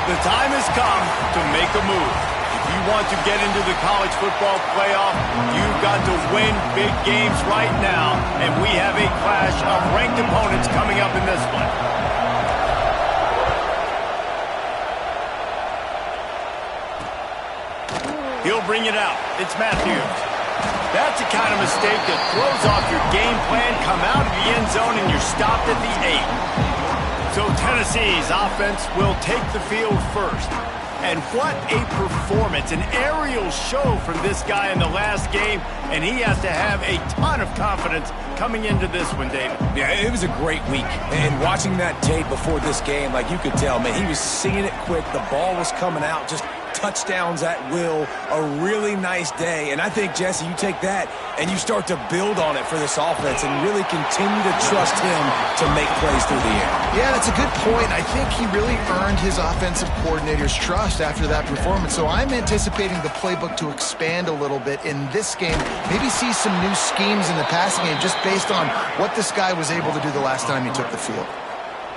The time has come to make a move. If you want to get into the college football playoff, you've got to win big games right now, and we have a clash of ranked opponents coming up in this one. He'll bring it out. It's Matthews. That's the kind of mistake that throws off your game plan. Come out of the end zone and you're stopped at the 8. So Tennessee's offense will take the field first. And what a performance, an aerial show from this guy in the last game, and he has to have a ton of confidence coming into this one, David. Yeah, it was a great week. And watching that tape before this game, like you could tell, man, he was seeing it quick. The ball was coming out, just touchdowns at will, a really nice day. And I think, Jesse, you take that and you start to build on it for this offense and really continue to trust him to make plays through the air. Yeah, that's a good point. I think he really earned his offensive coordinator's trust after that performance. So I'm anticipating the playbook to expand a little bit in this game, maybe see some new schemes in the passing game just based on what this guy was able to do the last time he took the field.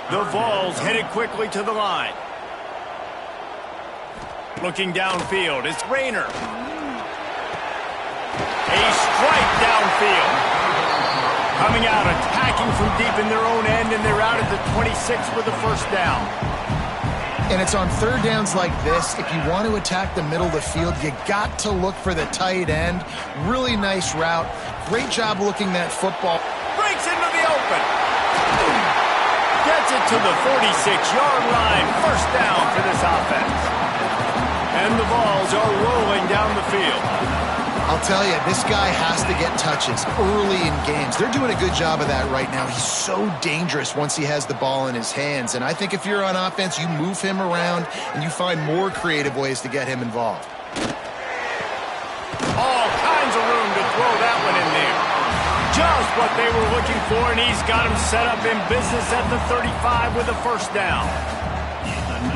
The Vols headed quickly to the line. Looking downfield, it's Rayner. A strike downfield. Coming out, attacking from deep in their own end, and they're out at the 26 with the first down. And it's on third downs like this. If you want to attack the middle of the field, you got to look for the tight end. Really nice route. Great job looking that football. Breaks into the open. Gets it to the 46-yard line. First down for this offense. And the Vols are rolling down the field. I'll tell you, this guy has to get touches early in games. They're doing a good job of that right now. He's so dangerous once he has the ball in his hands. And I think if you're on offense, you move him around and you find more creative ways to get him involved. All kinds of room to throw that one in there. Just what they were looking for, and he's got him set up in business at the 35 with a first down.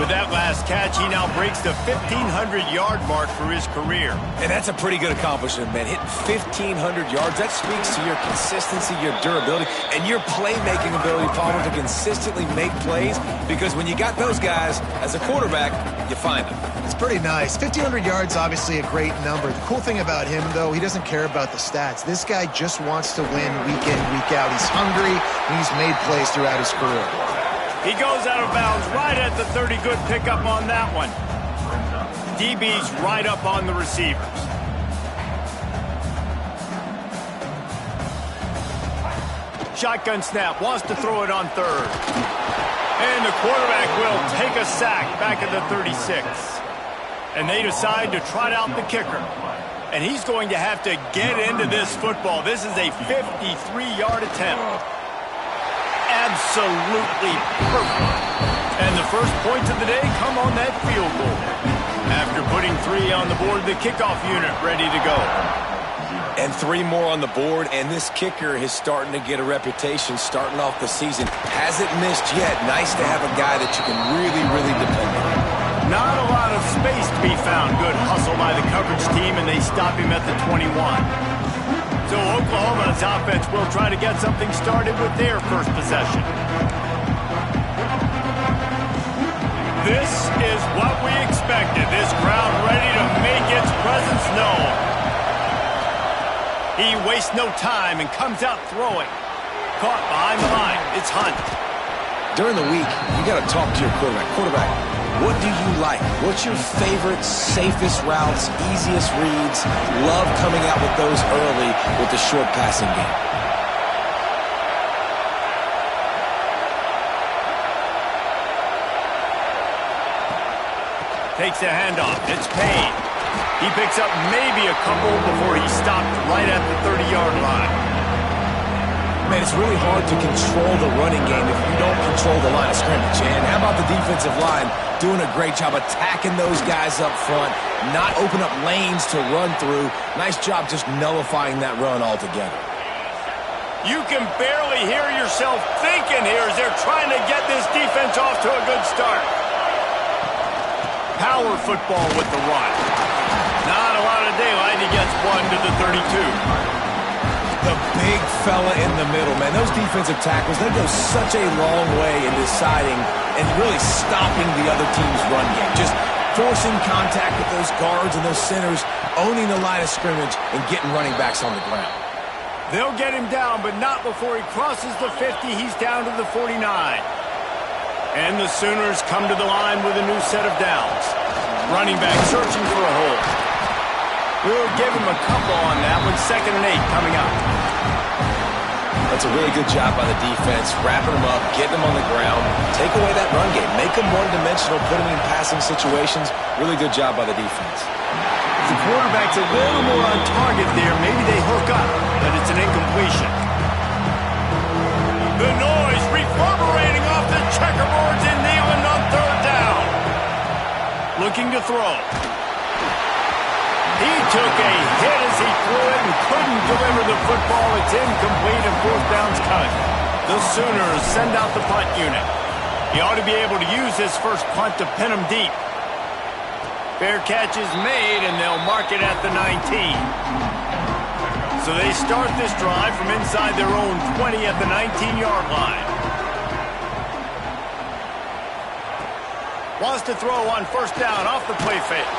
With that last catch, he now breaks the 1,500-yard mark for his career. And that's a pretty good accomplishment, man. Hitting 1,500 yards, that speaks to your consistency, your durability, and your playmaking ability, Palmer, to consistently make plays. Because when you got those guys as a quarterback, you find them. It's pretty nice. 1,500 yards, obviously a great number. The cool thing about him, though, he doesn't care about the stats. This guy just wants to win week in, week out. He's hungry, and he's made plays throughout his career. He goes out of bounds right at the 30. Good pickup on that one. DB's right up on the receivers. Shotgun snap, wants to throw it on third. And the quarterback will take a sack back at the 36. And they decide to trot out the kicker. And he's going to have to get into this football. This is a 53-yard attempt. Absolutely perfect. And the first points of the day come on that field goal. After putting 3 on the board, the kickoff unit ready to go. And 3 more on the board, and this kicker is starting to get a reputation starting off the season. Hasn't missed yet. Nice to have a guy that you can really, really depend on. Not a lot of space to be found. Good hustle by the coverage team, and they stop him at the 21. So Oklahoma's offense will try to get something started with their first possession. This is what we expected. This crowd ready to make its presence known. He wastes no time and comes out throwing. Caught behind the line. It's Hunt. During the week, you got to talk to your quarterback. Quarterback, what do you like? What's your favorite, safest routes, easiest reads? Love coming out with those early with the short passing game. Takes a handoff. It's Payne. He picks up maybe a couple before he stopped right at the 30-yard line. Man, it's really hard to control the running game if you don't control the line of scrimmage. And how about the defensive line doing a great job attacking those guys up front, not open up lanes to run through. Nice job just nullifying that run altogether. You can barely hear yourself thinking here as they're trying to get this defense off to a good start. Power football with the run. Not a lot of daylight. He gets 1 to the 32. The big fella in the middle, man. Those defensive tackles, they go such a long way in deciding and really stopping the other team's run game. Just forcing contact with those guards and those centers, owning the line of scrimmage, and getting running backs on the ground. They'll get him down, but not before he crosses the 50. He's down to the 49. And the Sooners come to the line with a new set of downs. Running back searching for a hole. We'll give him a couple on that one. 2nd and 8 coming up. That's a really good job by the defense, wrapping them up, getting them on the ground, take away that run game, make them one-dimensional, put them in passing situations. Really good job by the defense. The quarterback's a little more on target there. Maybe they hook up, but it's an incompletion. The noise reverberating off the checkerboards in Neyland on 3rd down. Looking to throw. He took a hit as he threw it and couldn't deliver the football. It's incomplete and 4th down's cut. The Sooners send out the punt unit. He ought to be able to use this first punt to pin him deep. Fair catch is made, and they'll mark it at the 19. So they start this drive from inside their own 20 at the 19-yard line. Wants to throw on 1st down off the play fake.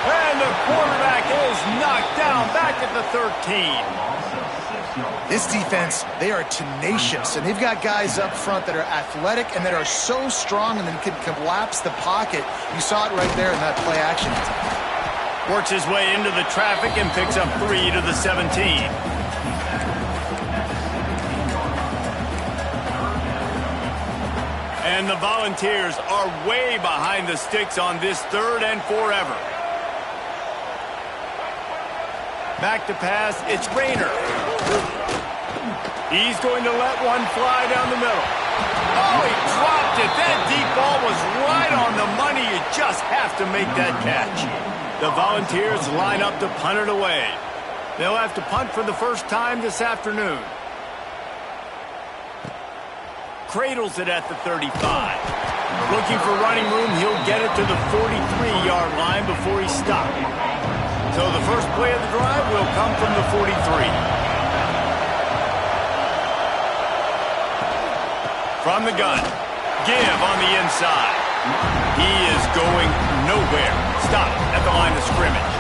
And the quarterback is knocked down back at the 13. This defense, they are tenacious, and they've got guys up front that are athletic and that are so strong and then can collapse the pocket. You saw it right there in that play action. Works his way into the traffic and picks up 3 to the 17. And the Volunteers are way behind the sticks on this 3rd and forever. Back to pass, it's Rayner. He's going to let one fly down the middle. Oh, he dropped it. That deep ball was right on the money. You just have to make that catch. The Volunteers line up to punt it away. They'll have to punt for the first time this afternoon. Cradles it at the 35. Looking for running room, he'll get it to the 43-yard line before he's stopped. So the first play of the drive will come from the 43. From the gun, give on the inside. He is going nowhere. Stop at the line of scrimmage.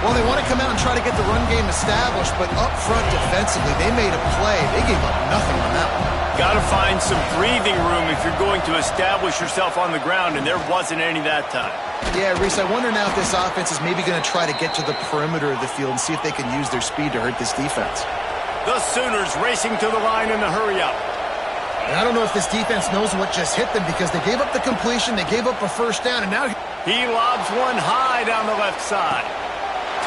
Well, they want to come out and try to get the run game established, but up front defensively, they made a play. They gave up nothing on that one. Got to find some breathing room if you're going to establish yourself on the ground, and there wasn't any that time. Yeah, Reese, I wonder now if this offense is maybe going to try to get to the perimeter of the field and see if they can use their speed to hurt this defense. The Sooners racing to the line in the hurry-up. And I don't know if this defense knows what just hit them because they gave up the completion, they gave up a 1st down, and now he lobs one high down the left side.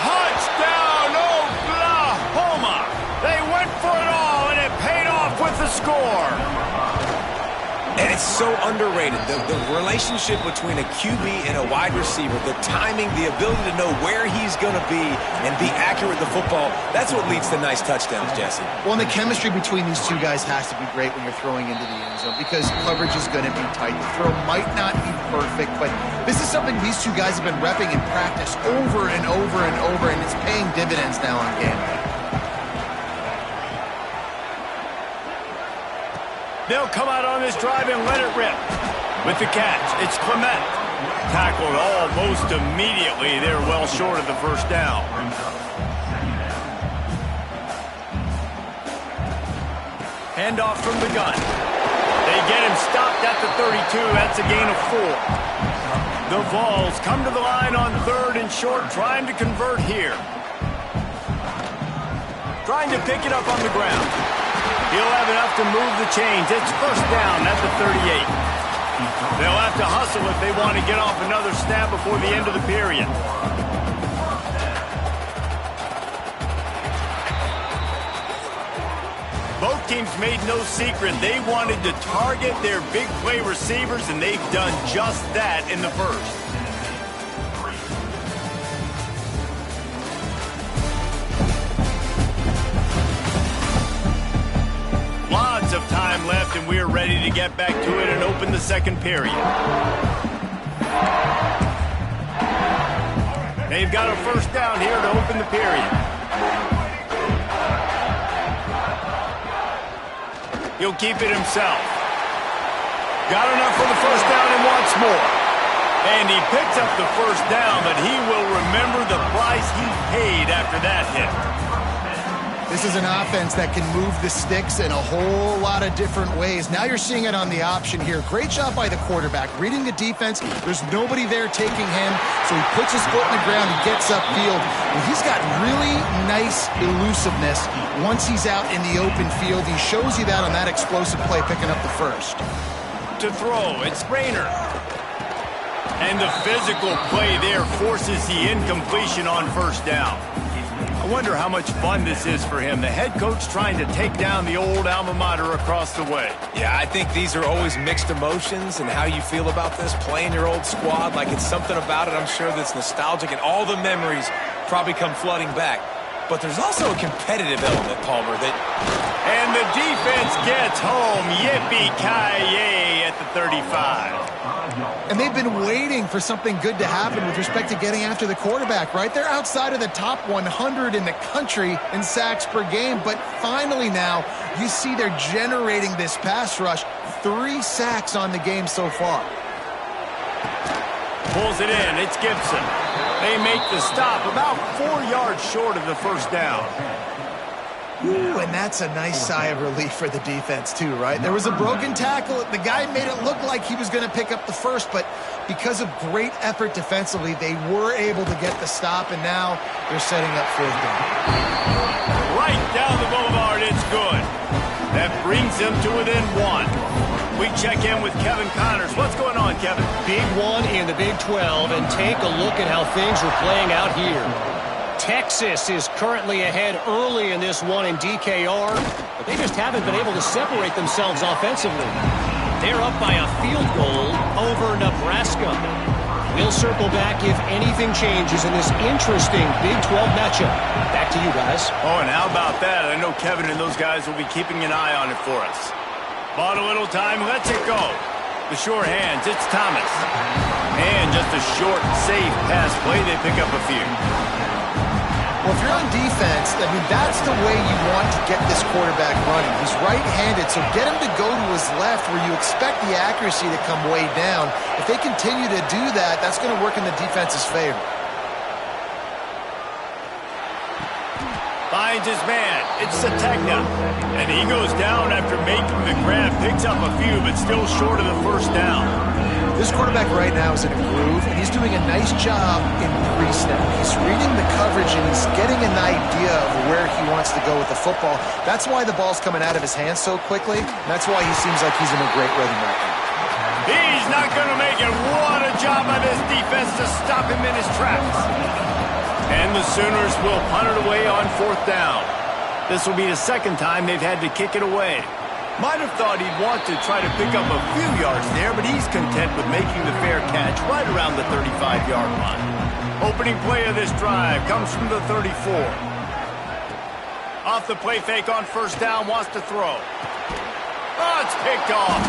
Touchdown, Oklahoma! They went for it all, and it paid off with the score. And it's so underrated. The relationship between a QB and a wide receiver, the timing, the ability to know where he's going to be and be accurate with the football, that's what leads to nice touchdowns, Jesse. Well, and the chemistry between these two guys has to be great when you're throwing into the end zone because coverage is going to be tight. The throw might not be perfect, but this is something these two guys have been repping in practice over and over and over, and it's paying dividends now on game day. They'll come out on this drive and let it rip. With the catch, it's Clement. Tackled almost immediately. They're well short of the 1st down. Handoff from the gun. They get him stopped at the 32. That's a gain of 4. The Vols come to the line on 3rd and short, trying to convert here. Trying to pick it up on the ground. He'll have enough to move the chains. It's 1st down at the 38. They'll have to hustle if they want to get off another snap before the end of the period. Both teams made no secret. They wanted to target their big play receivers, and they've done just that in the first. Lots of time left, and we're ready to get back to it and open the 2nd period. They've got a 1st down here to open the period. He'll keep it himself. Got enough for the first down and wants more. And he picks up the first down, but he will remember the price he paid after that hit. This is an offense that can move the sticks in a whole lot of different ways. Now you're seeing it on the option here. Great job by the quarterback. Reading the defense, there's nobody there taking him, so he puts his foot in the ground, he gets upfield. And he's got really nice elusiveness once he's out in the open field. He shows you that on that explosive play, picking up the first. To throw, it's Rayner. And the physical play there forces the incompletion on first down. I wonder how much fun this is for him. The head coach trying to take down the old alma mater across the way. Yeah, I think these are always mixed emotions and how you feel about this, playing your old squad. Like, it's something about it, I'm sure, that's nostalgic, and all the memories probably come flooding back. But there's also a competitive element, Palmer, that... And the defense gets home. Yippee-ki-yay at the 35. And they've been waiting for something good to happen with respect to getting after the quarterback, right? They're outside of the top 100 in the country in sacks per game, but finally now you see they're generating this pass rush. 3 sacks on the game so far. Pulls it in. It's Gibson. They make the stop about 4 yards short of the first down. Ooh, and that's a nice sigh of relief for the defense too, right? There was a broken tackle. The guy made it look like he was going to pick up the first, but because of great effort defensively, they were able to get the stop, and now they're setting up fourth down. Right down the boulevard, it's good. That brings them to within 1. We check in with Kevin Connors. What's going on, Kevin? Big one in the Big 12, and take a look at how things are playing out here. Texas is currently ahead early in this one in DKR, but they just haven't been able to separate themselves offensively. They're up by a field goal over Nebraska. We'll circle back if anything changes in this interesting Big 12 matchup. Back to you guys. Oh, and how about that? I know Kevin and those guys will be keeping an eye on it for us. Bought a little time, let's it go. The sure hands, it's Thomas. And just a short, safe pass play, they pick up a few. Well, if you're on defense, I mean, that's the way you want to get this quarterback running. He's right-handed, so get him to go to his left where you expect the accuracy to come way down. If they continue to do that, that's going to work in the defense's favor. Finds his man. It's Sategna. And he goes down after making the grab. Picks up a few, but still short of the first down. This quarterback right now is in a groove, and he's doing a nice job in pre-snap. He's reading the coverage, and he's getting an idea of where he wants to go with the football. That's why the ball's coming out of his hands so quickly. That's why he seems like he's in a great rhythm right now. He's not going to make it. What a job by this defense to stop him in his tracks. And the Sooners will punt it away on fourth down. This will be the second time they've had to kick it away. Might have thought he'd want to try to pick up a few yards there, but he's content with making the fair catch right around the 35-yard line. Opening play of this drive comes from the 34. Off the play fake on first down, wants to throw. Oh, it's picked off.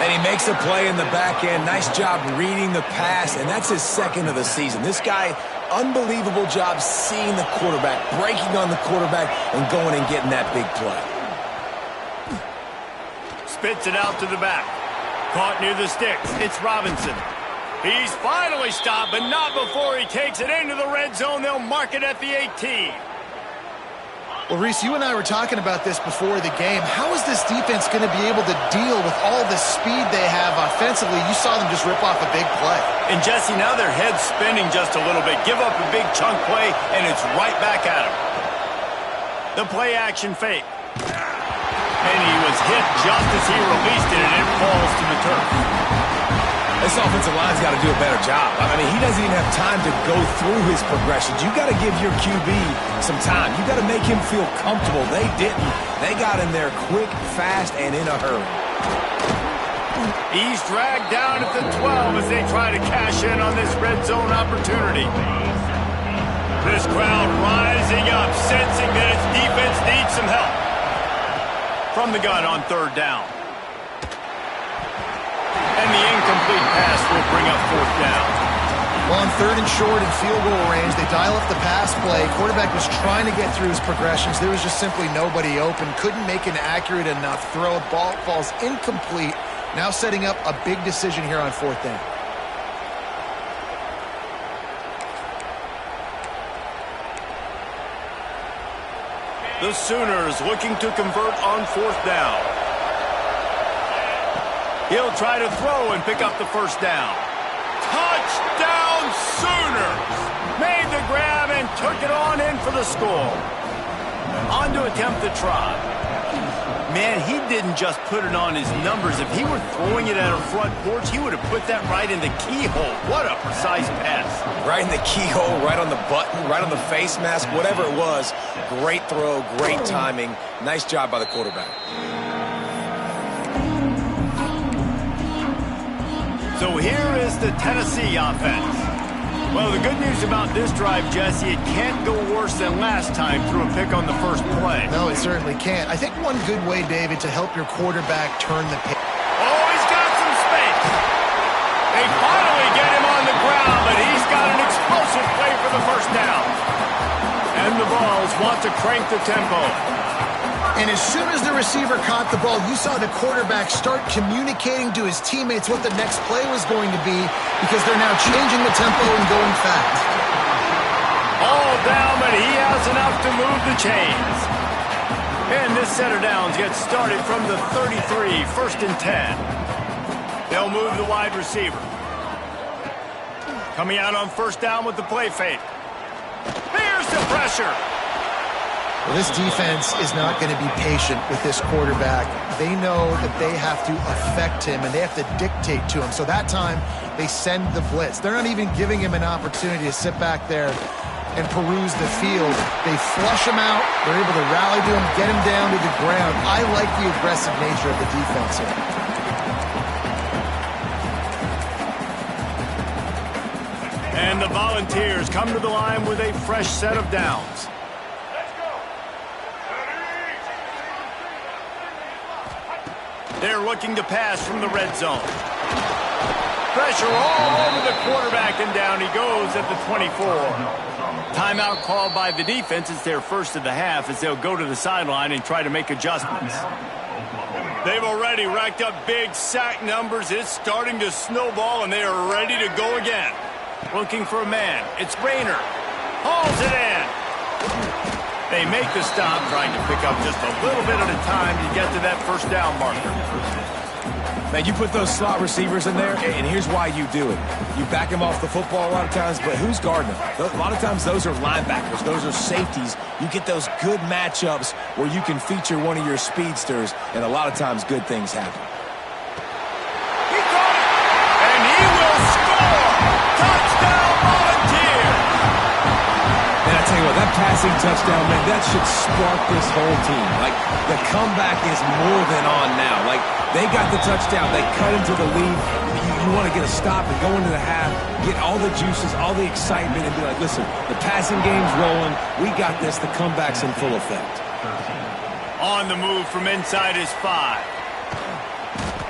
And he makes a play in the back end. Nice job reading the pass, and that's his second of the season. This guy, unbelievable job seeing the quarterback, breaking on the quarterback, and going and getting that big play. Spits it out to the back. Caught near the sticks. It's Robinson. He's finally stopped, but not before he takes it into the red zone. They'll mark it at the 18. Well, Reese, you and I were talking about this before the game. How is this defense going to be able to deal with all the speed they have offensively? You saw them just rip off a big play. And, Jesse, now their head's spinning just a little bit. Give up a big chunk play, and it's right back at him. The play action fake. And he was hit just as he released it, and it falls to the turf. This offensive line's got to do a better job. I mean, he doesn't even have time to go through his progressions. You got to give your QB some time. You got to make him feel comfortable. They didn't. They got in there quick, fast, and in a hurry. He's dragged down at the 12 as they try to cash in on this red zone opportunity. This crowd rising up, sensing that its defense needs some help. From the gun on third down. And the incomplete pass will bring up fourth down. Well, on 3rd and short in field goal range, they dial up the pass play. Quarterback was trying to get through his progressions. There was just simply nobody open. Couldn't make an accurate enough throw. Ball falls incomplete. Now setting up a big decision here on 4th down. The Sooners looking to convert on 4th down. He'll try to throw and pick up the 1st down. Touchdown Sooners! Made the grab and took it on in for the score. On to attempt the try. Man, he didn't just put it on his numbers. If he were throwing it at a front porch, he would have put that right in the keyhole. What a precise pass. Right in the keyhole, right on the button, right on the face mask, whatever it was. Great throw, great timing. Nice job by the quarterback. So here is the Tennessee offense. Well, the good news about this drive, Jesse, it can't go worse than last time through a pick on the first play. No, it certainly can't. I think one good way, David, to help your quarterback turn the page. Oh, he's got some space. They finally get him on the ground, but he's got an explosive play for the 1st down. And the Vols want to crank the tempo. And as soon as the receiver caught the ball, you saw the quarterback start communicating to his teammates what the next play was going to be because they're now changing the tempo and going fast. All down, but he has enough to move the chains. And this set of downs gets started from the 33, 1st and 10. They'll move the wide receiver. Coming out on 1st down with the play fake. Here's the pressure. Well, this defense is not going to be patient with this quarterback. They know that they have to affect him, and they have to dictate to him. So that time, they send the blitz. They're not even giving him an opportunity to sit back there and peruse the field. They flush him out. They're able to rally to him, get him down to the ground. I like the aggressive nature of the defense here. And the Volunteers come to the line with a fresh set of downs. They're looking to pass from the red zone. Pressure all over the quarterback, and down he goes at the 24. Timeout called by the defense. It's their first of the half as they'll go to the sideline and try to make adjustments. They've already racked up big sack numbers. It's starting to snowball, and they are ready to go again. Looking for a man. It's Rayner. Hauls it in. They make the stop, trying to pick up just a little bit at a time to get to that 1st down marker. Man, you put those slot receivers in there, and here's why you do it. You back them off the football a lot of times, but who's guarding them? A lot of times those are linebackers. Those are safeties. You get those good matchups where you can feature one of your speedsters, and a lot of times good things happen. He caught it, and he will score! Touchdown, Volunteers! And I tell you what, that passing touchdown, man, that should spark this whole team. Like, the comeback is more than on now. Like, they got the touchdown. They cut into the lead. You want to get a stop and go into the half, get all the juices, all the excitement, and be like, listen, the passing game's rolling. We got this. The comeback's in full effect. On the move from inside his 5.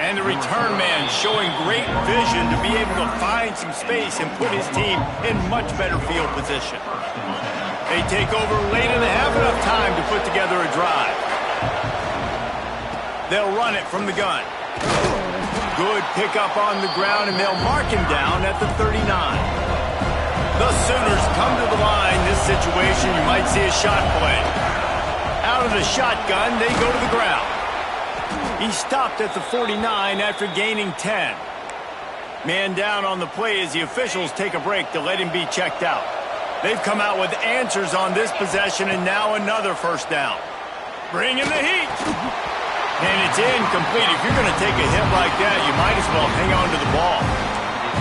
And the return man showing great vision to be able to find some space and put his team in much better field position. They take over late and they have enough time to put together a drive. They'll run it from the gun. Good pickup on the ground, and they'll mark him down at the 39. The Sooners come to the line. This situation, you might see a shot play. Out of the shotgun, they go to the ground. He stopped at the 49 after gaining 10. Man down on the play as the officials take a break to let him be checked out. They've come out with answers on this possession, and now another 1st down. Bring in the heat. And it's incomplete. If you're going to take a hit like that, you might as well hang on to the ball.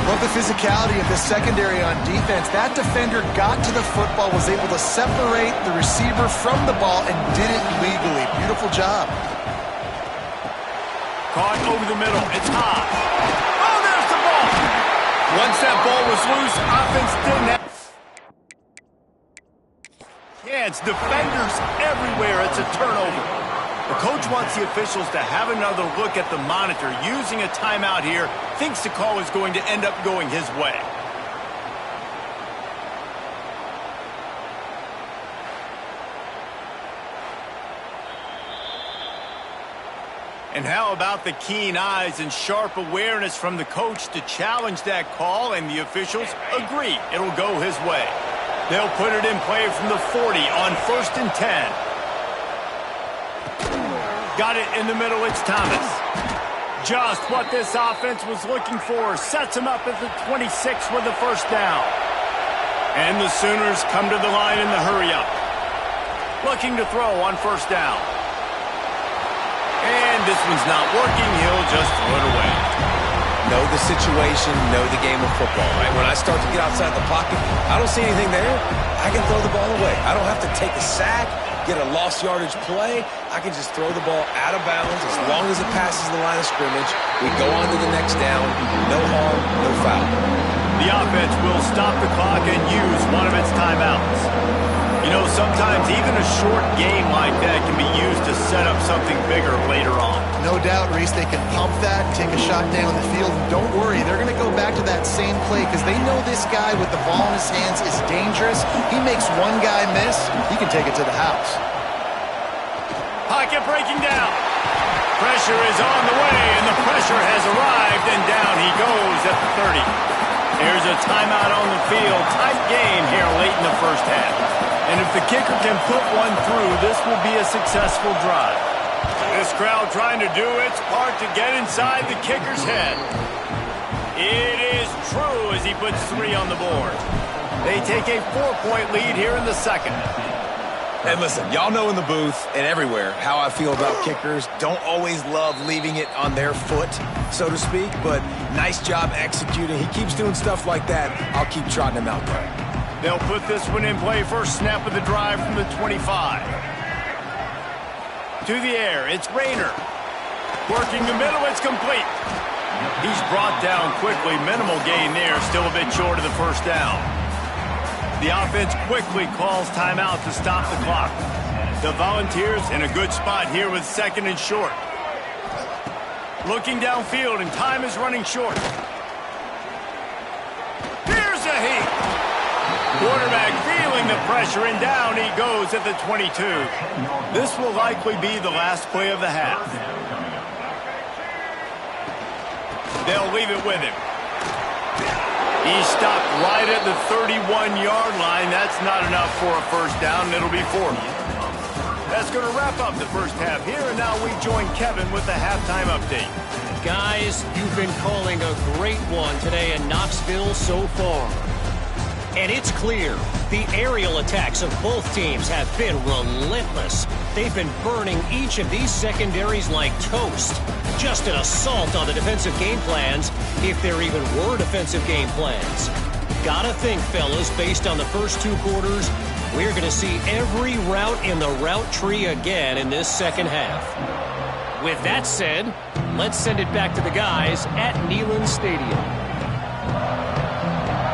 Love the physicality of the secondary on defense. That defender got to the football, was able to separate the receiver from the ball, and did it legally. Beautiful job. Caught over the middle. It's high. Oh, there's the ball. Once that ball was loose, offense didn't have... Yeah, it's defenders everywhere. It's a turnover. The coach wants the officials to have another look at the monitor. Using a timeout here, thinks the call is going to end up going his way. And how about the keen eyes and sharp awareness from the coach to challenge that call, and the officials agree it'll go his way. They'll put it in play from the 40 on 1st and 10. Got it in the middle, it's Thomas. Just what this offense was looking for. Sets him up at the 26 with the first down. And the Sooners come to the line in the hurry-up. Looking to throw on 1st down. And this one's not working. He'll just throw it away. Know the situation, know the game of football, right? When I start to get outside the pocket, I don't see anything there. I can throw the ball away. I don't have to take a sack, get a lost yardage play. I can just throw the ball out of bounds as long as it passes the line of scrimmage. We go on to the next down. No harm, no foul. The offense will stop the clock and use one of its timeouts. You know, sometimes even a short game like that can be used to set up something bigger later on. No doubt, Reese, they can pump that, take a shot down the field, and don't worry, they're going to go back to that same play because they know this guy with the ball in his hands is dangerous. He makes one guy miss, he can take it to the house. Pocket breaking down. Pressure is on the way, and the pressure has arrived, and down he goes at the 30. There's a timeout on the field. Tight game here late in the first half. And if the kicker can put one through, this will be a successful drive. This crowd trying to do its part to get inside the kicker's head. It is true as he puts 3 on the board. They take a 4-point lead here in the second. And listen, y'all know in the booth and everywhere how I feel about kickers. Don't always love leaving it on their foot, so to speak, but nice job executing. He keeps doing stuff like that. I'll keep trotting him out there. They'll put this one in play. First snap of the drive from the 25. To the air, it's Rayner. Working the middle, it's complete. He's brought down quickly. Minimal gain there, still a bit short of the first down. The offense quickly calls timeout to stop the clock. The Volunteers in a good spot here with 2nd and short. Looking downfield, and time is running short. Here's a heat. Quarterback feeling the pressure, and down he goes at the 22. This will likely be the last play of the half. They'll leave it with him. He stopped right at the 31-yard line. That's not enough for a first down, and it'll be 40. That's going to wrap up the first half here, and now we join Kevin with the halftime update. Guys, you've been calling a great one today in Knoxville so far. And it's clear, the aerial attacks of both teams have been relentless. They've been burning each of these secondaries like toast. Just an assault on the defensive game plans, if there even were defensive game plans. Gotta think, fellas, based on the first 2 quarters, we're going to see every route in the route tree again in this second half. With that said, let's send it back to the guys at Neyland Stadium.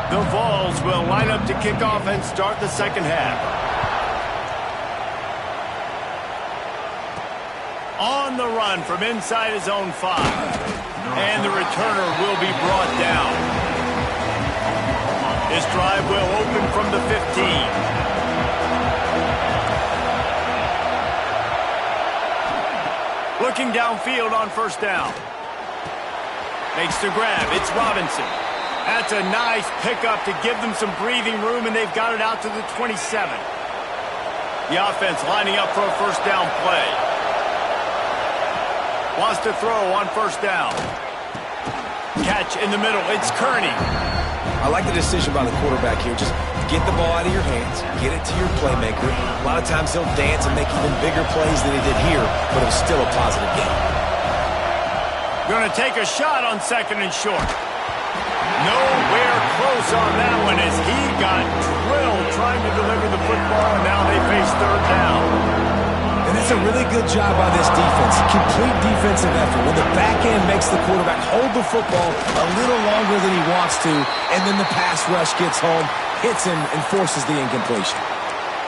The Vols will line up to kick off and start the second half. On the run from inside his own 5. And the returner will be brought down. This drive will open from the 15. Looking downfield on first down. Makes the grab. It's Robinson. That's a nice pickup to give them some breathing room, and they've got it out to the 27. The offense lining up for a first down play. Wants to throw on first down. Catch in the middle. It's Kearney. I like the decision by the quarterback here. Just get the ball out of your hands, get it to your playmaker. A lot of times he'll dance and make even bigger plays than he did here, but it was still a positive game. Going to take a shot on 2nd and short. Nowhere close on that one as he got drilled trying to deliver the football, and now they face 3rd down. And that's a really good job by this defense. Complete defensive effort. When the back end makes the quarterback hold the football a little longer than he wants to, and then the pass rush gets home, hits him, and forces the incompletion.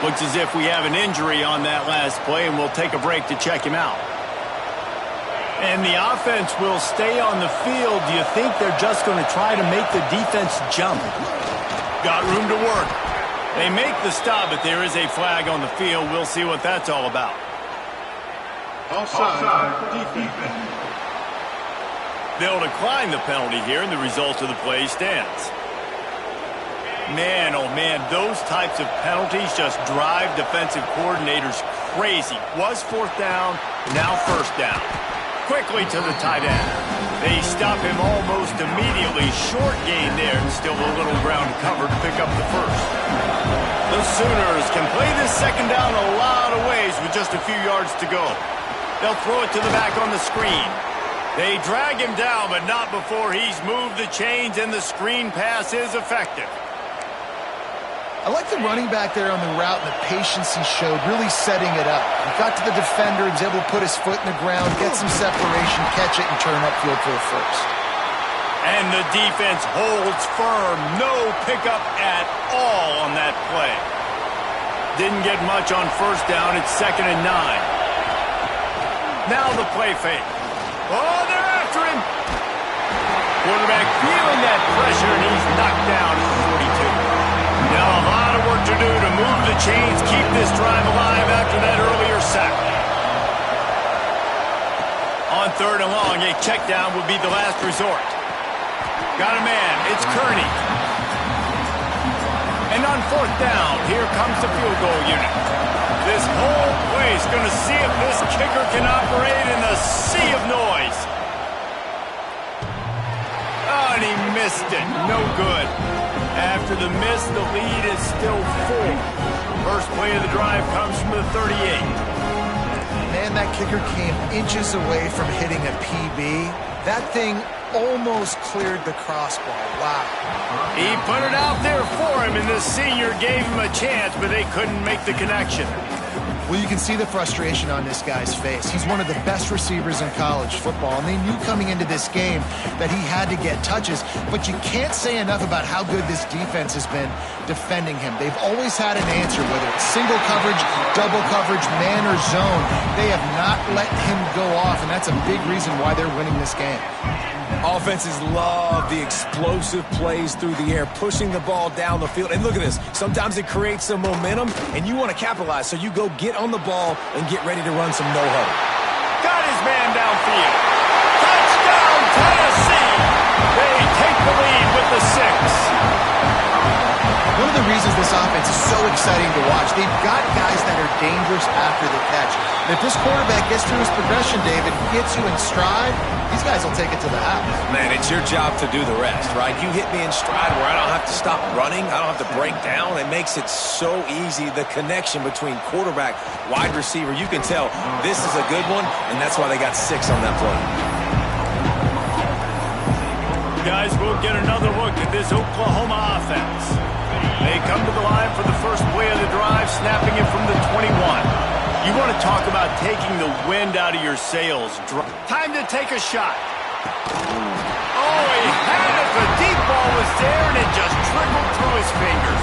Looks as if we have an injury on that last play, and we'll take a break to check him out. And the offense will stay on the field. Do you think they're just going to try to make the defense jump? Got room to work. They make the stop, but there is a flag on the field. We'll see what that's all about. Offside defense. They'll decline the penalty here, and the result of the play stands. Man, oh man, those types of penalties just drive defensive coordinators crazy. Was fourth down, now first down. Quickly to the tight end. They stop him almost immediately. Short gain there, and still a little ground to cover to pick up the first. The Sooners can play this second down a lot of ways with just a few yards to go. They'll throw it to the back on the screen. They drag him down, but not before he's moved the chains, and the screen pass is effective. I like the running back there on the route and the patience he showed, really setting it up. He got to the defender, he was able to put his foot in the ground, get some separation, catch it, and turn upfield for a first. And the defense holds firm. No pickup at all on that play. Didn't get much on first down. It's 2nd and 9. Now the play fake. Oh, they're after him. Quarterback feeling that pressure, and he's knocked down at 42. Now a lot of work to do to move the chains, keep this drive alive after that earlier sack. On 3rd and long, a check down would be the last resort. Got a man, it's Kearney. And on 4th down, here comes the field goal unit. This whole place going to see if this kicker can operate in the sea of noise. Oh, and he missed it. No good. After the miss, the lead is still 4. First play of the drive comes from the 38. Man, that kicker came inches away from hitting a PB. That thing almost cleared the crossbar. Wow. He put it out there for him, and the senior gave him a chance, but they couldn't make the connection. Well, you can see the frustration on this guy's face. He's one of the best receivers in college football, and they knew coming into this game that he had to get touches, but you can't say enough about how good this defense has been defending him. They've always had an answer, whether it's single coverage, double coverage, man or zone. They have not let him go off, and that's a big reason why they're winning this game. Offenses love the explosive plays through the air, pushing the ball down the field. And look at this. Sometimes it creates some momentum, and you want to capitalize. So you go get on the ball and get ready to run some no-huddle. Got his man downfield. Touchdown, Tennessee! They take the lead with the 6. One of the reasons this offense is so exciting to watch, they've got guys that are dangerous after the catch. And if this quarterback gets through his progression, David, gets you in stride, these guys will take it to the house. Man, it's your job to do the rest, right? You hit me in stride where I don't have to stop running. I don't have to break down. It makes it so easy, the connection between quarterback, wide receiver. You can tell this is a good one, and that's why they got 6 on that play. Guys, we'll get another look at this Oklahoma offense. They come to the line for the first play of the drive, snapping it from the 21. You want to talk about taking the wind out of your sails. Time to take a shot. Oh, he had it. The deep ball was there, and it just trickled through his fingers.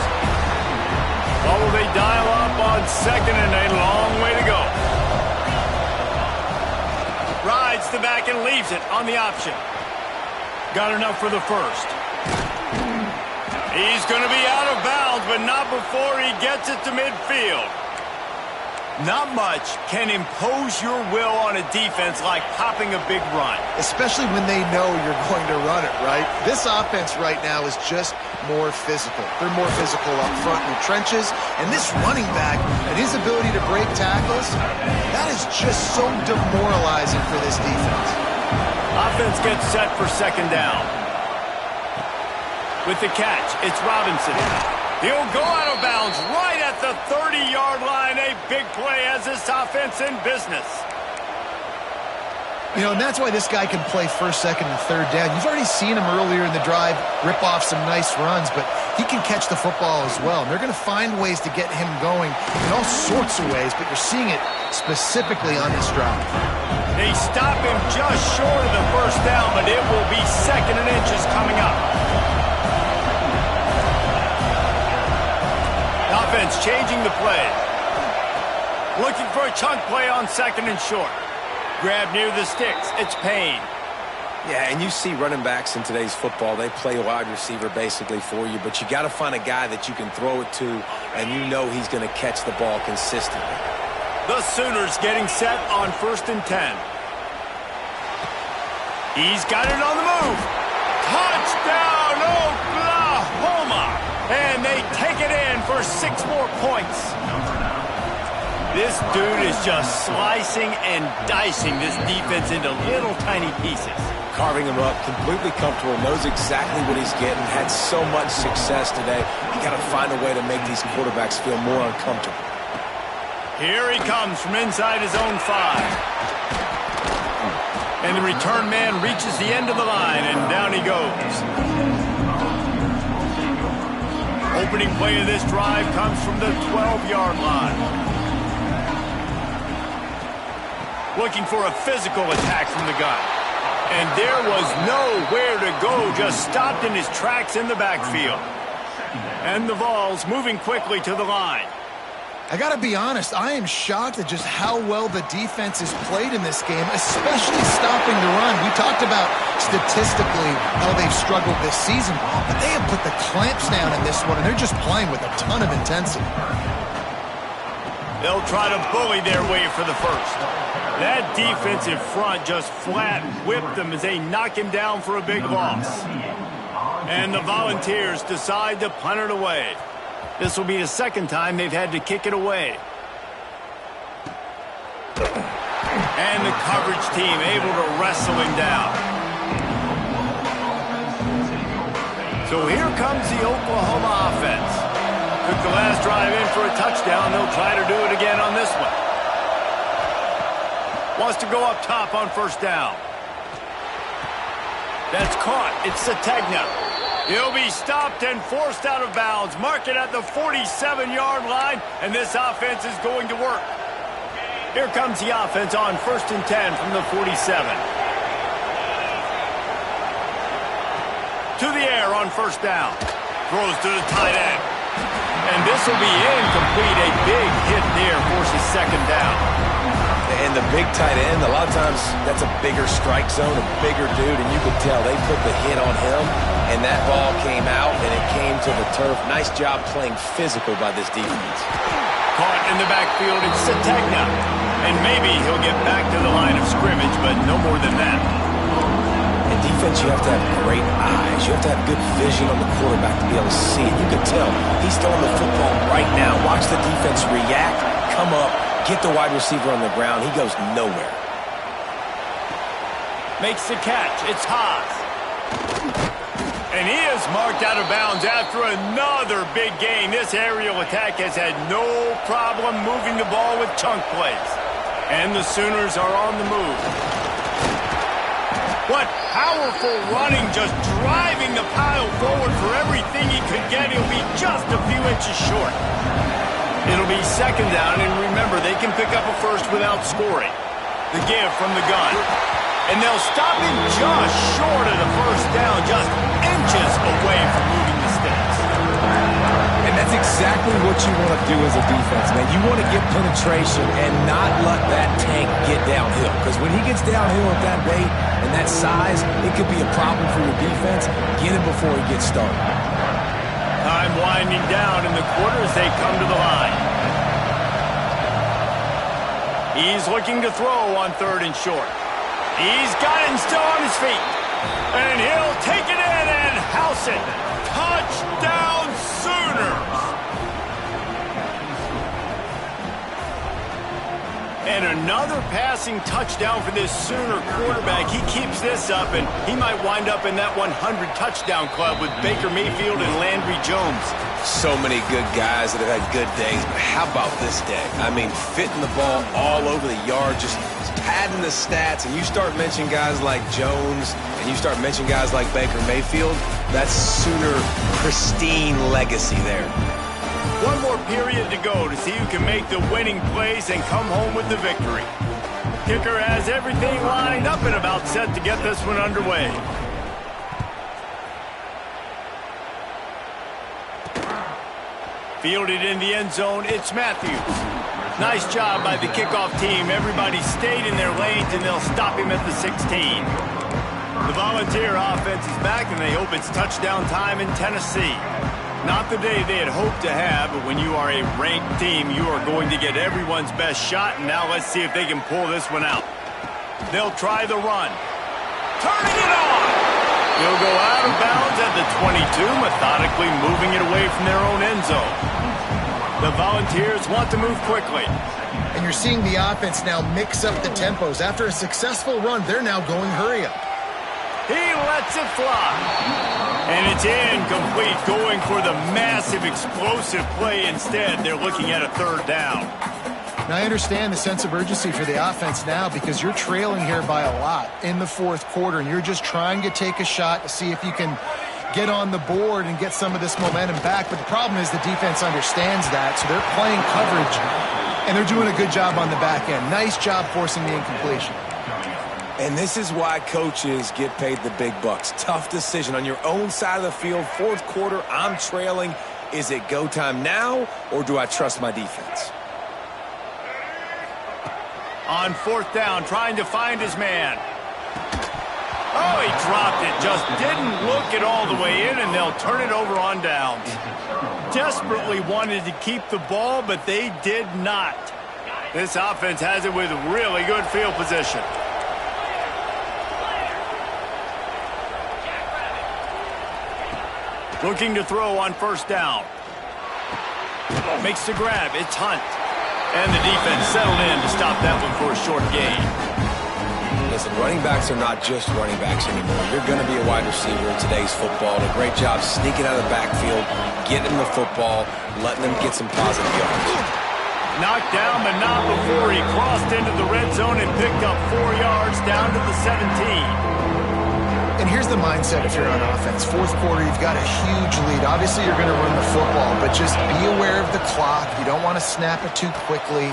Well, will they dial up on 2nd and a long way to go? Rides the back and leaves it on the option. Got enough for the first. He's going to be out of bounds, but not before he gets it to midfield. Not much can impose your will on a defense like popping a big run. Especially when they know you're going to run it, right? This offense right now is just more physical. They're more physical up front in the trenches. And this running back and his ability to break tackles, that is just so demoralizing for this defense. Offense gets set for 2nd down. With the catch, it's Robinson. He'll go out of bounds right at the 30-yard line. A big play as this offense in business. You know, and that's why this guy can play 1st, 2nd, and 3rd down. You've already seen him earlier in the drive rip off some nice runs, but he can catch the football as well. And they're going to find ways to get him going in all sorts of ways, but you're seeing it specifically on this drive. They stop him just short of the 1st down, but it will be 2nd and inches coming up. Offense changing the play. Looking for a chunk play on 2nd and short. Grab near the sticks. It's Payne. Yeah, and you see running backs in today's football, they play wide receiver basically for you, but you got to find a guy that you can throw it to, and you know he's going to catch the ball consistently. The Sooners getting set on 1st and 10. He's got it on the move. Touchdown, Oklahoma! And they take it in for 6 more points. This dude is just slicing and dicing this defense into little tiny pieces. Carving him up, completely comfortable, knows exactly what he's getting, had so much success today. You got to find a way to make these quarterbacks feel more uncomfortable. Here he comes from inside his own 5. And the return man reaches the end of the line, and down he goes. Opening play of this drive comes from the 12-yard line. Looking for a physical attack from the gun. And there was nowhere to go, just stopped in his tracks in the backfield. And the Vols moving quickly to the line. I got to be honest, I am shocked at just how well the defense has played in this game, especially stopping the run. We talked about statistically how they've struggled this season, but they have put the clamps down in this one, and they're just playing with a ton of intensity. They'll try to bully their way for the first. That defensive front just flat whipped them as they knock him down for a big loss. And the Volunteers decide to punt it away. This will be the second time they've had to kick it away. And the coverage team able to wrestle him down. So here comes the Oklahoma offense. Took the last drive in for a touchdown. They'll try to do it again on this one. Wants to go up top on 1st down. That's caught. It's Sategna. He'll be stopped and forced out of bounds. Mark it at the 47-yard line, and this offense is going to work. Here comes the offense on 1st and 10 from the 47. To the air on 1st down. Throws to the tight end. And this will be incomplete. A big hit there forces 2nd down. And the big tight end, a lot of times that's a bigger strike zone, a bigger dude, and you could tell they put the hit on him, and that ball came out, and it came to the turf. Nice job playing physical by this defense. Caught in the backfield, it's Sategna. And maybe he'll get back to the line of scrimmage, but no more than that. In defense, you have to have great eyes. You have to have good vision on the quarterback to be able to see it. You can tell he's throwing the football right now. Watch the defense react, come up, get the wide receiver on the ground. He goes nowhere. Makes the catch. It's Haas. And he is marked out of bounds after another big gain. This aerial attack has had no problem moving the ball with chunk plays. And the Sooners are on the move. What powerful running, just driving the pile forward for everything he could get. He'll be just a few inches short. It'll be 2nd down, and remember, they can pick up a first without scoring. The give from the gun. And they'll stop him just short of the 1st down, just inches away from moving the sticks. And that's exactly what you want to do as a defense, man. You want to get penetration and not let that tank get downhill. Because when he gets downhill at that rate and that size, it could be a problem for your defense. Get him before he gets started. Time winding down in the quarter as they come to the line. He's looking to throw on 3rd and short. He's got it and still on his feet. And he'll take it in and house it. Touchdown Sooners! And another passing touchdown for this Sooner quarterback. He keeps this up, and he might wind up in that 100-touchdown club with Baker Mayfield and Landry Jones. So many good guys that have had good days, but how about this day? I mean, fitting the ball all over the yard, just padding the stats, and you start mentioning guys like Jones, and you start mentioning guys like Baker Mayfield, that's Sooner pristine legacy there. One more period to go to see who can make the winning plays and come home with the victory. Kicker has everything lined up and about set to get this one underway. Fielded in the end zone, it's Matthews. Nice job by the kickoff team. Everybody stayed in their lanes, and they'll stop him at the 16. The Volunteer offense is back, and they hope it's touchdown time in Tennessee. Not the day they had hoped to have, but when you are a ranked team, you are going to get everyone's best shot, and now let's see if they can pull this one out. They'll try the run. Turning it on! He'll go out of bounds at the 22, methodically moving it away from their own end zone. The Volunteers want to move quickly. And you're seeing the offense now mix up the tempos. After a successful run, they're now going hurry up. He lets it fly. And it's incomplete, going for the massive explosive play instead. They're looking at a third down. Now, I understand the sense of urgency for the offense now because you're trailing here by a lot in the fourth quarter, and you're just trying to take a shot to see if you can get on the board and get some of this momentum back. But the problem is the defense understands that, so they're playing coverage, and they're doing a good job on the back end. Nice job forcing the incompletion. And this is why coaches get paid the big bucks. Tough decision on your own side of the field. Fourth quarter, I'm trailing. Is it go time now, or do I trust my defense? On fourth down, trying to find his man. Oh, he dropped it. Just didn't look it all the way in, and they'll turn it over on downs. Desperately wanted to keep the ball, but they did not. This offense has it with really good field position. Looking to throw on first down. Makes the grab. It's Hunt. And the defense settled in to stop that one for a short gain. Listen, running backs are not just running backs anymore. You're going to be a wide receiver in today's football. And a great job sneaking out of the backfield, getting the football, letting them get some positive yards. Knocked down, but not before he crossed into the red zone and picked up 4 yards down to the 17. And here's the mindset if you're on offense. Fourth quarter, you've got a huge lead. Obviously, you're going to run the football, but just be aware of the clock. You don't want to snap it too quickly.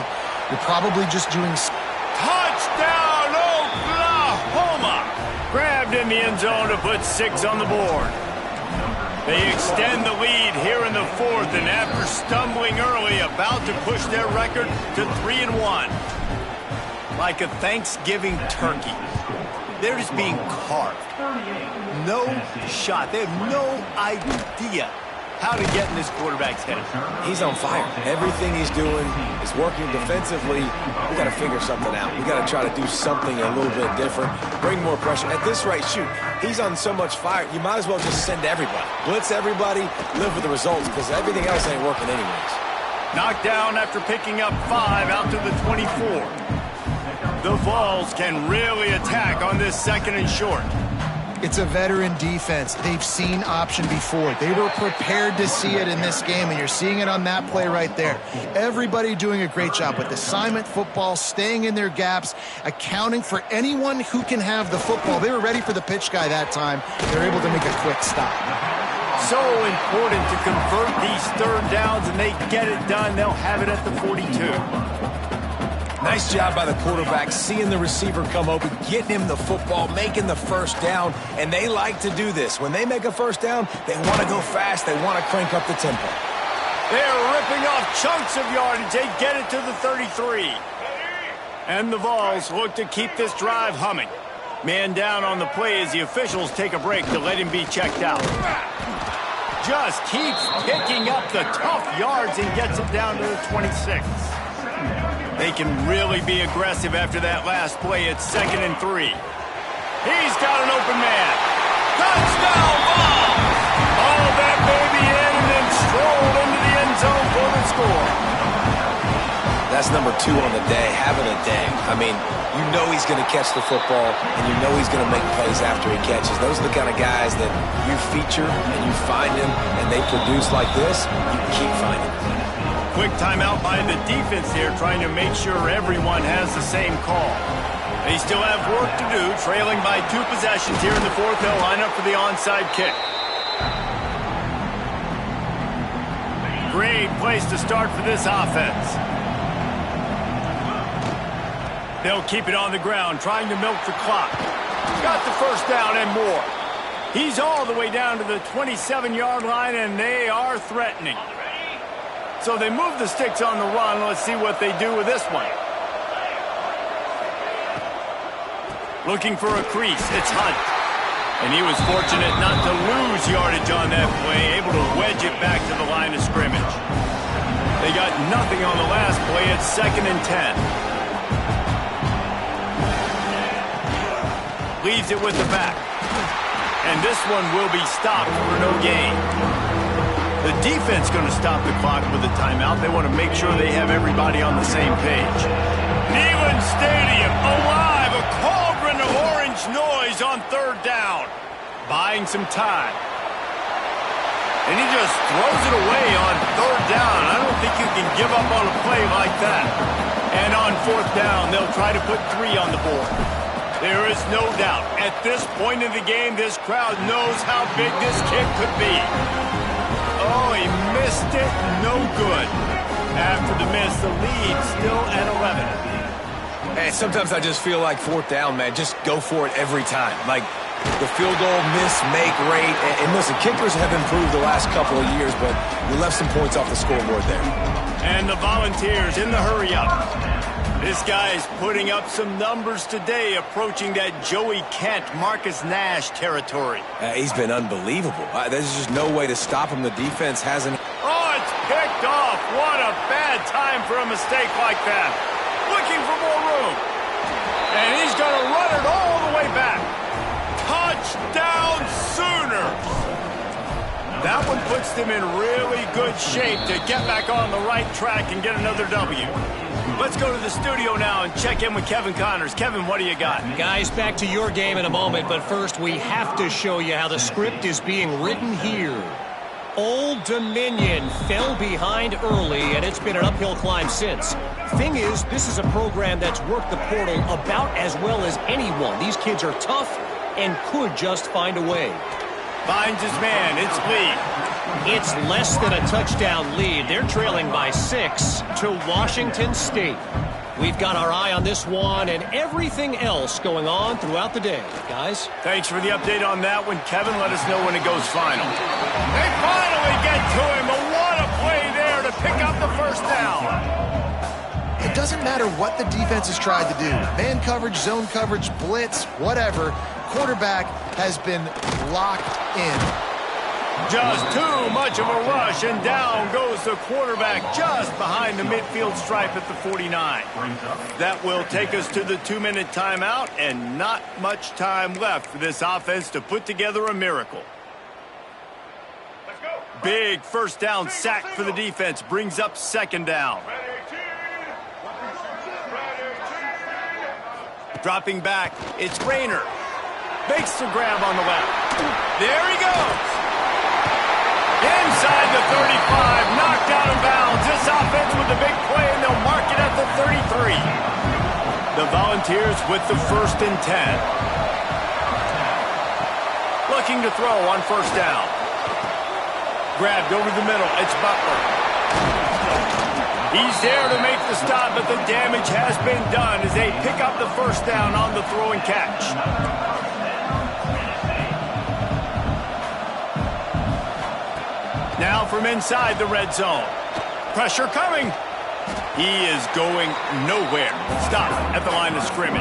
You're probably just doing... Touchdown, Oklahoma! Grabbed in the end zone to put 6 on the board. They extend the lead here in the fourth, and after stumbling early, about to push their record to 3-1. Like a Thanksgiving turkey. They're just being carved. No shot. They have no idea how to get in this quarterback's head. He's on fire. Everything he's doing is working defensively. We got to figure something out. We got to try to do something a little bit different. Bring more pressure. At this rate, shoot, he's on so much fire, you might as well just send everybody. Blitz everybody, live with the results, because everything else ain't working anyways. Knocked down after picking up 5 out to the 24. The Vols can really attack on this second and short. It's a veteran defense. They've seen option before. They were prepared to see it in this game, and you're seeing it on that play right there. Everybody doing a great job with assignment football, staying in their gaps, accounting for anyone who can have the football. They were ready for the pitch guy that time. They're able to make a quick stop. So important to convert these third downs, and they get it done. They'll have it at the 42. Nice job by the quarterback, seeing the receiver come open, getting him the football, making the first down, and they like to do this. When they make a first down, they want to go fast. They want to crank up the tempo. They're ripping off chunks of yardage. They get it to the 33. And the Vols look to keep this drive humming. Man down on the play as the officials take a break to let him be checked out. Just keeps picking up the tough yards and gets it down to the 26. They can really be aggressive after that last play. It's 2nd and 3. He's got an open man. Touchdown, Vols! All that baby in and then strolled into the end zone for the score. That's number 2 on the day, having a day. I mean, you know he's going to catch the football, and you know he's going to make plays after he catches. Those are the kind of guys that you feature and you find them, and they produce like this, you keep finding them. Quick timeout by the defense here, trying to make sure everyone has the same call. They still have work to do, trailing by 2 possessions here in the fourth. They'll line up for the onside kick. Great place to start for this offense. They'll keep it on the ground, trying to milk the clock. Got the first down and more. He's all the way down to the 27-yard line, and they are threatening. So they move the sticks on the run. Let's see what they do with this one. Looking for a crease. It's Hunt. And he was fortunate not to lose yardage on that play, able to wedge it back to the line of scrimmage. They got nothing on the last play. It's 2nd and 10. Leaves it with the back. And this one will be stopped for no gain. The defense going to stop the clock with a timeout. They want to make sure they have everybody on the same page. Neyland Stadium alive. A cauldron of orange noise on 3rd down. Buying some time. And he just throws it away on 3rd down. I don't think you can give up on a play like that. And on 4th down, they'll try to put 3 on the board. There is no doubt, at this point in the game, this crowd knows how big this kick could be. Oh, he missed it. No good. After the miss, the lead still at 11. Hey, sometimes I just feel like 4th down, man. Just go for it every time. Like the field goal miss, make rate. And listen, kickers have improved the last couple of years, but we left some points off the scoreboard there. And the Volunteers in the hurry-up. This guy's putting up some numbers today, approaching that Joey Kent, Marcus Nash territory. He's been unbelievable. There's just no way to stop him. The defense hasn't. Oh, it's picked off. What a bad time for a mistake like that. Looking for more room. And he's going to run it all the way back. Touchdown Sooners. That one puts them in really good shape to get back on the right track and get another W. Let's go to the studio now and check in with Kevin Connors. Kevin, what do you got? Guys, back to your game in a moment, but first we have to show you how the script is being written here. Old Dominion fell behind early, and it's been an uphill climb since. Thing is, this is a program that's worked the portal about as well as anyone. These kids are tough and could just find a way. Finds his man. It's Lee. It's less than a touchdown lead. They're trailing by 6 to Washington State. We've got our eye on this one and everything else going on throughout the day. Guys? Thanks for the update on that one, Kevin. Let us know when it goes final. They finally get to him. But what a play there to pick up the 1st down. It doesn't matter what the defense has tried to do. Man coverage, zone coverage, blitz, whatever. Quarterback has been locked in. Just too much of a rush, and down goes the quarterback just behind the midfield stripe at the 49. That will take us to the 2-minute timeout, and not much time left for this offense to put together a miracle. Big 1st down sack for the defense, brings up 2nd down. Dropping back, it's Rayner. Makes the grab on the left. There he goes. Inside the 35, knocked out of bounds. This offense with the big play, and they'll mark it at the 33. The Volunteers with the 1st and 10. Looking to throw on 1st down. Grabbed over the middle. It's Butler. He's there to make the stop, but the damage has been done as they pick up the 1st down on the throw and catch. Now from inside the red zone. Pressure coming. He is going nowhere. Stop at the line of scrimmage.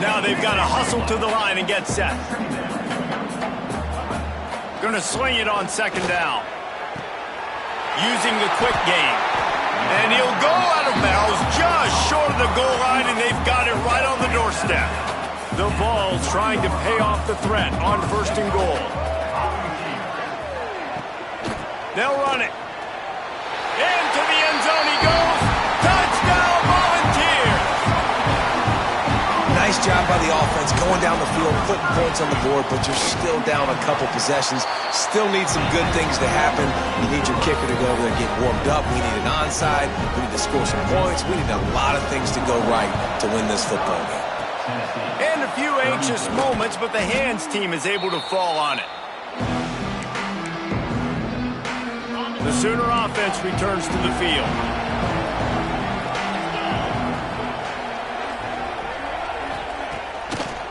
Now they've got to hustle to the line and get set. Going to sling it on 2nd down. Using the quick game. And he'll go out of bounds just short of the goal line, and they've got it right on the doorstep. The Vols trying to pay off the threat on 1st and goal. They'll run it. Into the end zone he goes. Touchdown, Volunteers! Nice job by the offense going down the field, putting points on the board, but you're still down a couple possessions. Still need some good things to happen. You need your kicker to go over there and get warmed up. We need an onside. We need to score some points. We need a lot of things to go right to win this football game. And a few anxious moments, but the hands team is able to fall on it. The Sooner offense returns to the field.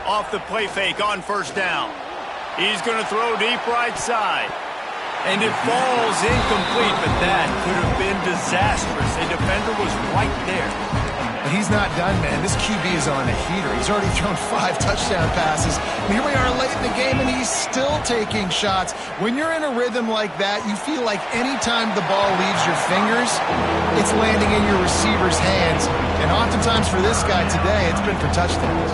Off the play fake on 1st down. He's going to throw deep right side. And it falls incomplete, but that could have been disastrous. A defender was right there. But he's not done, man. This QB is on a heater. He's already thrown 5 touchdown passes. And here we are late in the game, and he's still taking shots. When you're in a rhythm like that, you feel like any time the ball leaves your fingers, it's landing in your receiver's hands. And oftentimes for this guy today, it's been for touchdowns.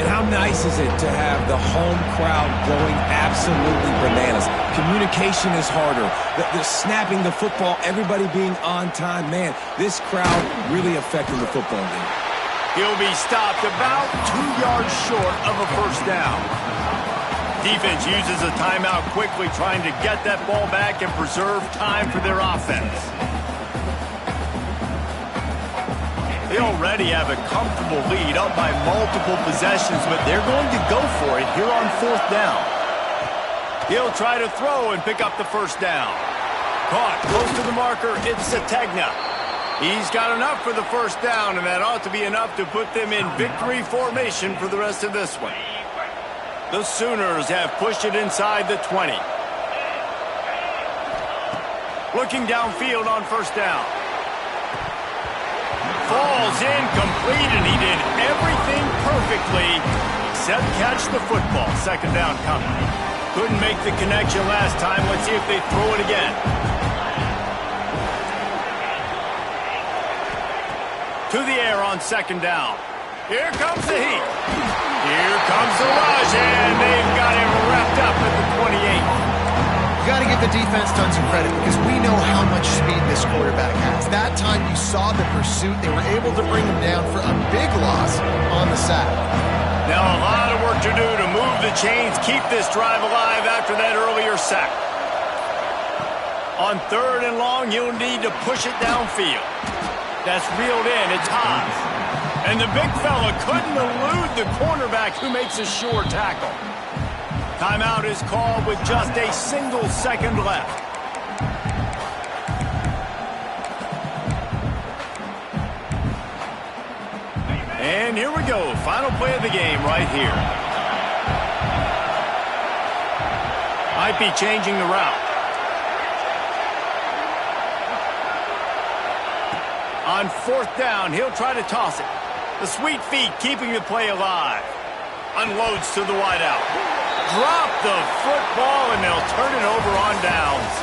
And how nice is it to have the home crowd going absolutely bananas? Communication is harder. The snapping the football, everybody being on time. Man, this crowd really affecting the football game. He'll be stopped about 2 yards short of a first down. Defense uses a timeout quickly, trying to get that ball back and preserve time for their offense. They already have a comfortable lead, up by multiple possessions, but they're going to go for it here on fourth down. He'll try to throw and pick up the first down. Caught close to the marker, it's Sategna. He's got enough for the first down, and that ought to be enough to put them in victory formation for the rest of this one. The Sooners have pushed it inside the 20. Looking downfield on first down. Falls incomplete, and he did everything perfectly except catch the football. Second down coming. Couldn't make the connection last time. Let's see if they throw it again. To the air on second down. Here comes the heat. Here comes the rush, and they've got him wrapped up at the 28. You got to give the defense tons of credit because we know how much speed this quarterback has. That time you saw the pursuit. They were able to bring him down for a big loss on the sack. Now a lot of work to do to move the chains, keep this drive alive after that earlier sack. On third and long, you'll need to push it downfield. That's reeled in. It's Haas. And the big fella couldn't elude the cornerback who makes a sure tackle. Timeout is called with just a single second left. And here we go. Final play of the game right here. Might be changing the route. On fourth down, he'll try to toss it. The sweet feet keeping the play alive. Unloads to the wideout. Drop the football, and they'll turn it over on downs.